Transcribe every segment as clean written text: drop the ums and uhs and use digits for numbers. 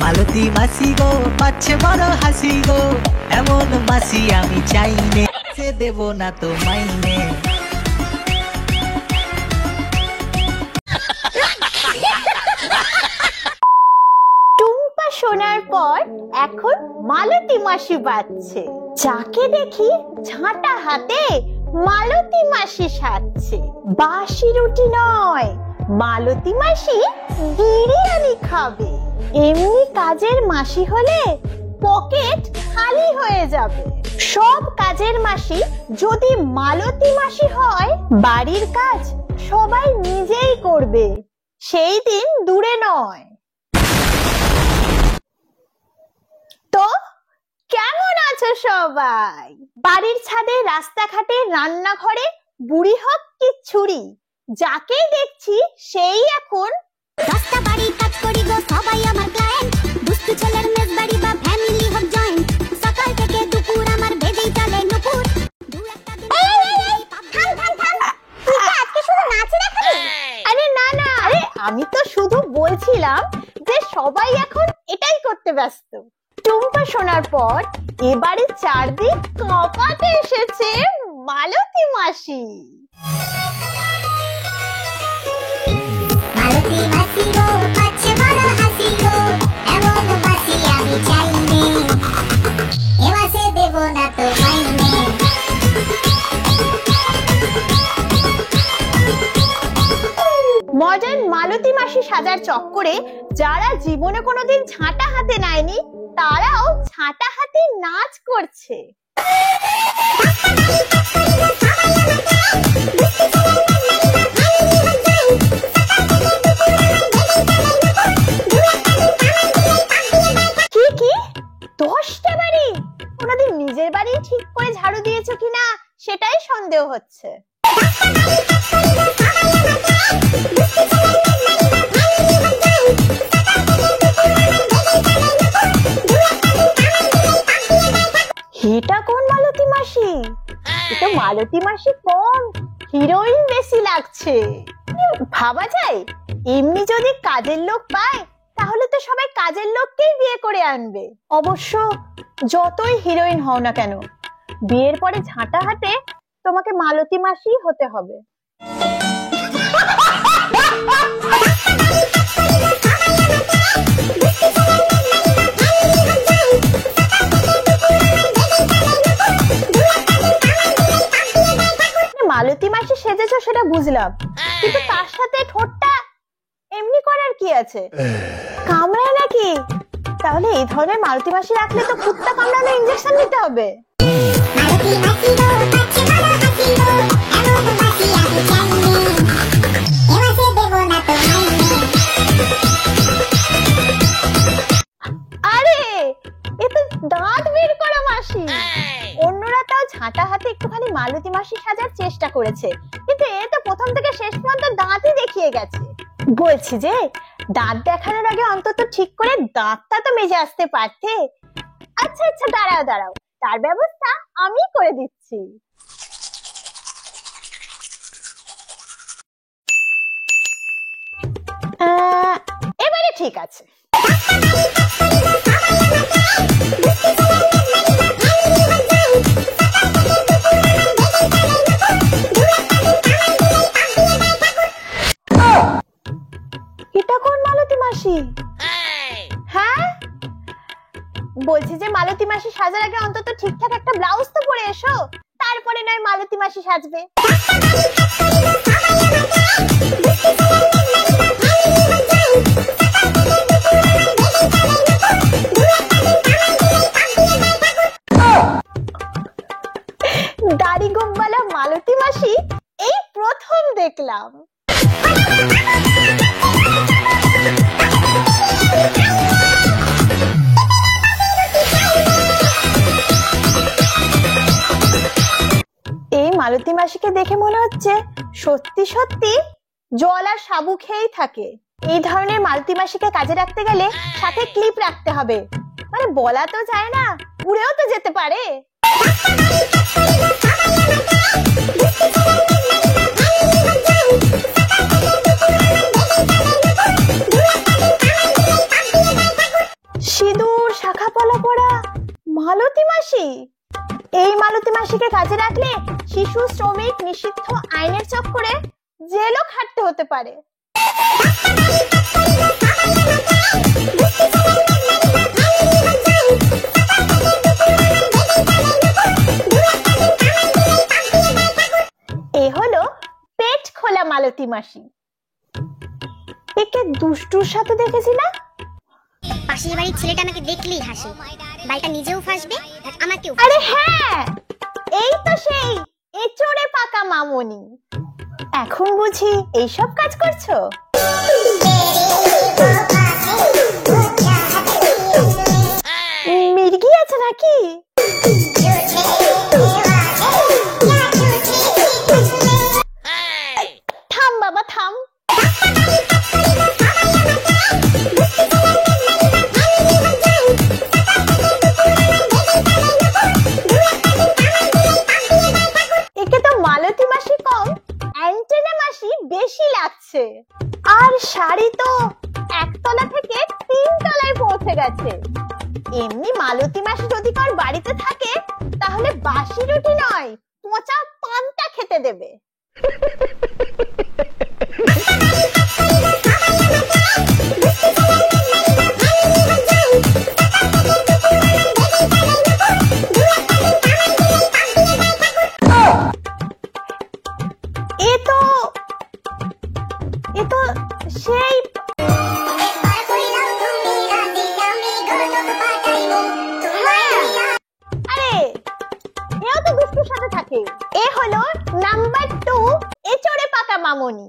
মালতী মাসি গো পাচ্ছে বড় হাসি গো, এমন মাসি আমি চাইনে, সে দেব না তো মাইনে। টুম্পা শোনার পর এখন মালতী মাসি বাজছে। যাকে দেখি ঝাঁটা হাতে মালতী মাসি সাজছে। বাসি রুটি নয়, মালতী মাসি বিরিয়ানি খাবে। এমনি কাজের মাসি হলে পকেট খালি হয়ে যাবে। সব কাজের মাসি যদি মালতী মাসি হয়, বাড়ির কাজ সবাই নিজেই করবে, সেই দিন দূরে নয়। তো কেমন আছো সবাই? বাড়ির ছাদে, রাস্তাঘাটে, রান্নাঘরে, বুড়ি হোক কি ছুরি, যাকেই দেখছি সেই এখন রাস্তা বাড়ি কাজ করি গো সবাই আমার ক্লায়েন্ট। দুষ্টু ছেলের মেস বাড়ি বা ফ্যামিলি হোক জয়েন্ট, সকাল থেকে দুপুর আমার বেজেই চলে নুপুর। আজকে শুধু নাচি দেখাবি? আরে না না, আরে আমি তো শুধু বলছিলাম যে সবাই এখন এটাই করতে ব্যস্ত। টুম্পা শোনার পর এবারে চারদিক কাঁপাতে এসেছে মালতী মাসি। মালতী মাসি গো পাচ্ছে বড় হাসি গো, এমন মাসি আমি চাইনে, এ মাসে দেব না তো মাইনে। মডার্ন মালতী মাসি সাজার চক্করে যারা জীবনে কোনোদিন ঝাঁটা হাতে নেয়নি, তারাও ঝাঁটা হাতে নাচ করছে। কি কি 10টা বাড়ি? ওনাদের নিজের বাড়ি ঠিক করে ঝাড়ু দিয়েছো কিনা সেটাই সন্দেহ হচ্ছে। এটা কোন মালতী মাসি? এটা মালতী মাসি কম, হিরোইন বেশি লাগছে। ভাবা যায়, এমনি যদি কাজের লোক পায় তাহলে তো সবাই কাজের লোককেই বিয়ে করে আনবে। অবশ্য যতই হিরোইন হও না কেন, বিয়ের পরে ঝাঁটা হাতে তোমাকে মালতী মাসি হতে হবে। মালতী মাসি সেজেছো সেটা বুঝলাম, কিন্তু তার সাথে ঠোঁটটা এমনি করার কি আছে? কামড়ায় নাকি? তাহলে এই ধরনের মালতী মাসি রাখলে তো কুত্তা কামড়ানো ইনজেকশন নিতে হবে। মালতী মাসি গো পাচ্ছে বড় হাসি গো, এমন মাসি আমি চাইনে, এ মাসে দেব না তো মাইনে। আরে এ তো দাঁত বের করা মাসি। অন্যরা তাও ঝাঁটা হাতে একটুখানি মালতী মাসি সাজার চেষ্টা করেছে, কিন্তু এ তো প্রথম থেকে শেষ পর্যন্ত দাঁতই দেখিয়ে গেছে। বলছি যে দাঁত দেখানোর আগে অন্তত ঠিক করে দাঁতটা তো মেজে আসতে পারতে। আচ্ছা আচ্ছা, দাঁড়াও দাঁড়াও, তার ব্যবস্থা আমি করে দিচ্ছি। এবারে ঠিক আছে। এটা কোন মালতী মাসি? হ্যাঁ, বলছি যে মালতী মাসি সাজার আগে অন্তত ঠিকঠাক একটা ব্লাউজ তো পরে এসো, তারপরে নয় মালতী মাসি সাজবে। দাড়ি গোঁফওয়ালা মালতী মাসি এই প্রথম দেখলাম। এই মালতী মাসিকে দেখে মনে হচ্ছে সত্যি সত্যি জল আর সাবু খেয়েই থাকে। এই ধরনের মালতী মাসিকে কাজে রাখতে গেলে সাথে ক্লিপ রাখতে হবে, মানে বলা তো যায় না, উড়েও তো যেতে পারে। মালতী মাসি, এই মালতী মাসিকে কাজে রাখলে শিশু শ্রমিক নিষিদ্ধ আইনের চক্করে জেলও খাটতে হতে পারে। এ হলো পেট খোলা মালতী মাসি। একে দুষ্টুর সাথে দেখেছি না? পাশের বাড়ির ছেলেটা আমাকে দেখলেই হাসে, বাড়িটা নিজেও ফাঁসবে আর আমাকেও। আরে হ্যাঁ, এই তো সেই এচোড়ে পাকা মামনি। এখন বুঝি এইসব কাজ করছো? মির্গি আছে নাকি? থাম বাবা থাম। একে তো মালতী মাসি কম, অ্যান্টেনা মাসি বেশি লাগছে। আর শাড়ি তো একতলা থেকে 3 তলায় পৌঁছে গেছে। এমনি মালতী মাসি যদি কার বাড়িতে থাকে তাহলে বাসি রুটি নয়, পচা পান্তা খেতে দেবে। এ তো সেই এও তো দুষ্টুর সাথে থাকে। এ হলো নাম্বার 2 এচোড়ে পাকা মামনি।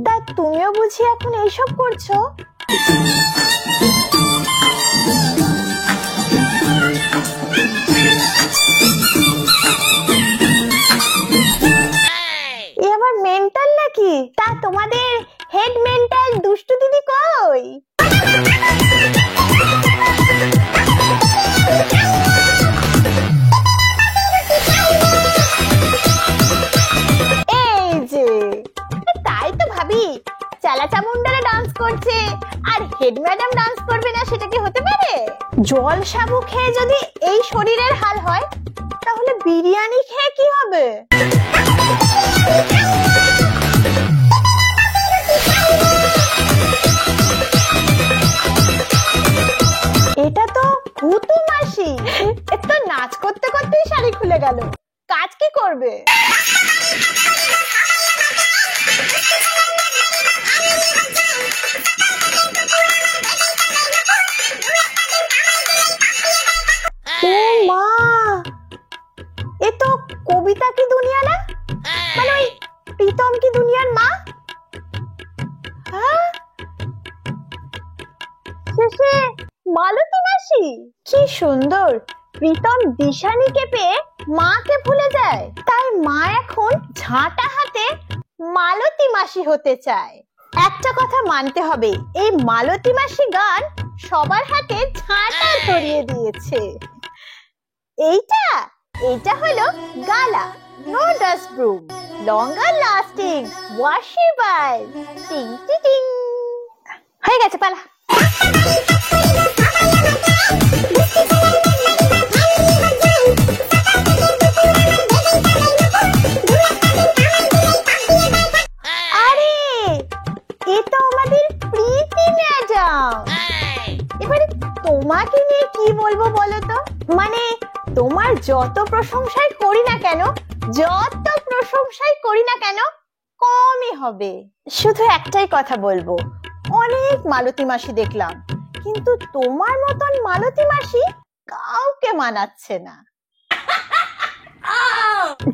তা তুমিও বুঝি এখন এইসব করছো? এ আবার মেন্টাল নাকি? তা তোমাদের হেড মেন্টাল দুষ্টু দিদি কই? তাই তো ভাবি, চালা চামুন্ডারা ডান্স করছে আর হেড ম্যাডাম ডান্স করবে না, সেটা কি হতে পারে? জল সাবু খেয়ে যদি এই শরীরের হাল হয় তাহলে বিরিয়ানি খেয়ে কি হবে? এটা তো ভূতু মাসি। এটা নাচ করতে করতেই শাড়ি খুলে গেল, কাজ কি করবে? ও মা, এ তো কবিতা কি দুনিয়া না, মানে ওই প্রীতম কি দুনিয়ার মা। হ্যাঁ, শেষে মালতী মাসি। কি সুন্দর, প্রীতম দিশানিকে পেয়ে মাকে ভুলে যায়, তাই মা এখন ঝাঁটা হাতে মালতী মাসি হতে চায়। একটা কথা মানতে হবে, এই মালতী মাসি গান সবার হাতে ঝাঁটা ধরিয়ে দিয়েছে। এইটা হলো গালা, নো ডাস্ট ব্রুম, লঙ্গার লাস্টিং, ওয়াশেবল, টিং টিং টিং। হয়ে গেছে, পালা। আরে এ তো আমাদের প্রীতি ম্যাডাম। এবারে তোমাকে নিয়ে কি বলবো বলো তো? মানে তোমার যত প্রশংসাই করি না কেন কমই হবে। শুধু একটাই কথা বলবো, অনেক মালতী মাসি দেখলাম, কিন্তু তোমার মতন মালতী মাসি কাউকে মানাচ্ছে না।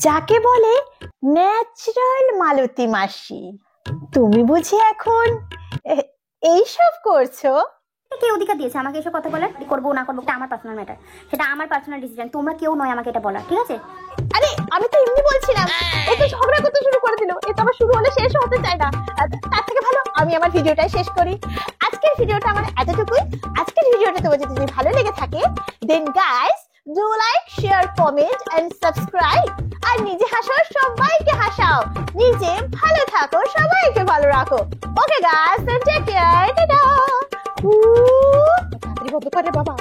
যাকে বলে ন্যাচারাল মালতী মাসি। তুমি বুঝি এখন এইসব করছো? কে অধিকার দিয়েছে আমাকে এসব কথা বলার? করবো না করবো এটা আমার পার্সোনাল ম্যাটার, সেটা আমার পার্সোনাল ডিসিশন। তোমরা কেউ নয় আমাকে এটা বলার, ঠিক আছে? আরে আমি তো এমনি বলছিলাম, ও তো ঝগড়া করতে শুরু করে দিল। এটা আবার শুরু হলে শেষ হতে চায় না। তার থেকে ভালো আমি আমার ভিডিওটাই শেষ করি। আজকের ভিডিওটা আমার এতটুকুই। আজকের ভিডিওটা তোমার যদি ভালো লেগে থাকে, then guys do like, share, comment and subscribe. আর নিজে হাসো, সবাইকে হাসাও। নিজে ভালো থাকো, সবাইকে ভালো রাখো। Okay guys, take care, tata. তাড়াতাড়ি বন্ধ করে বাবা।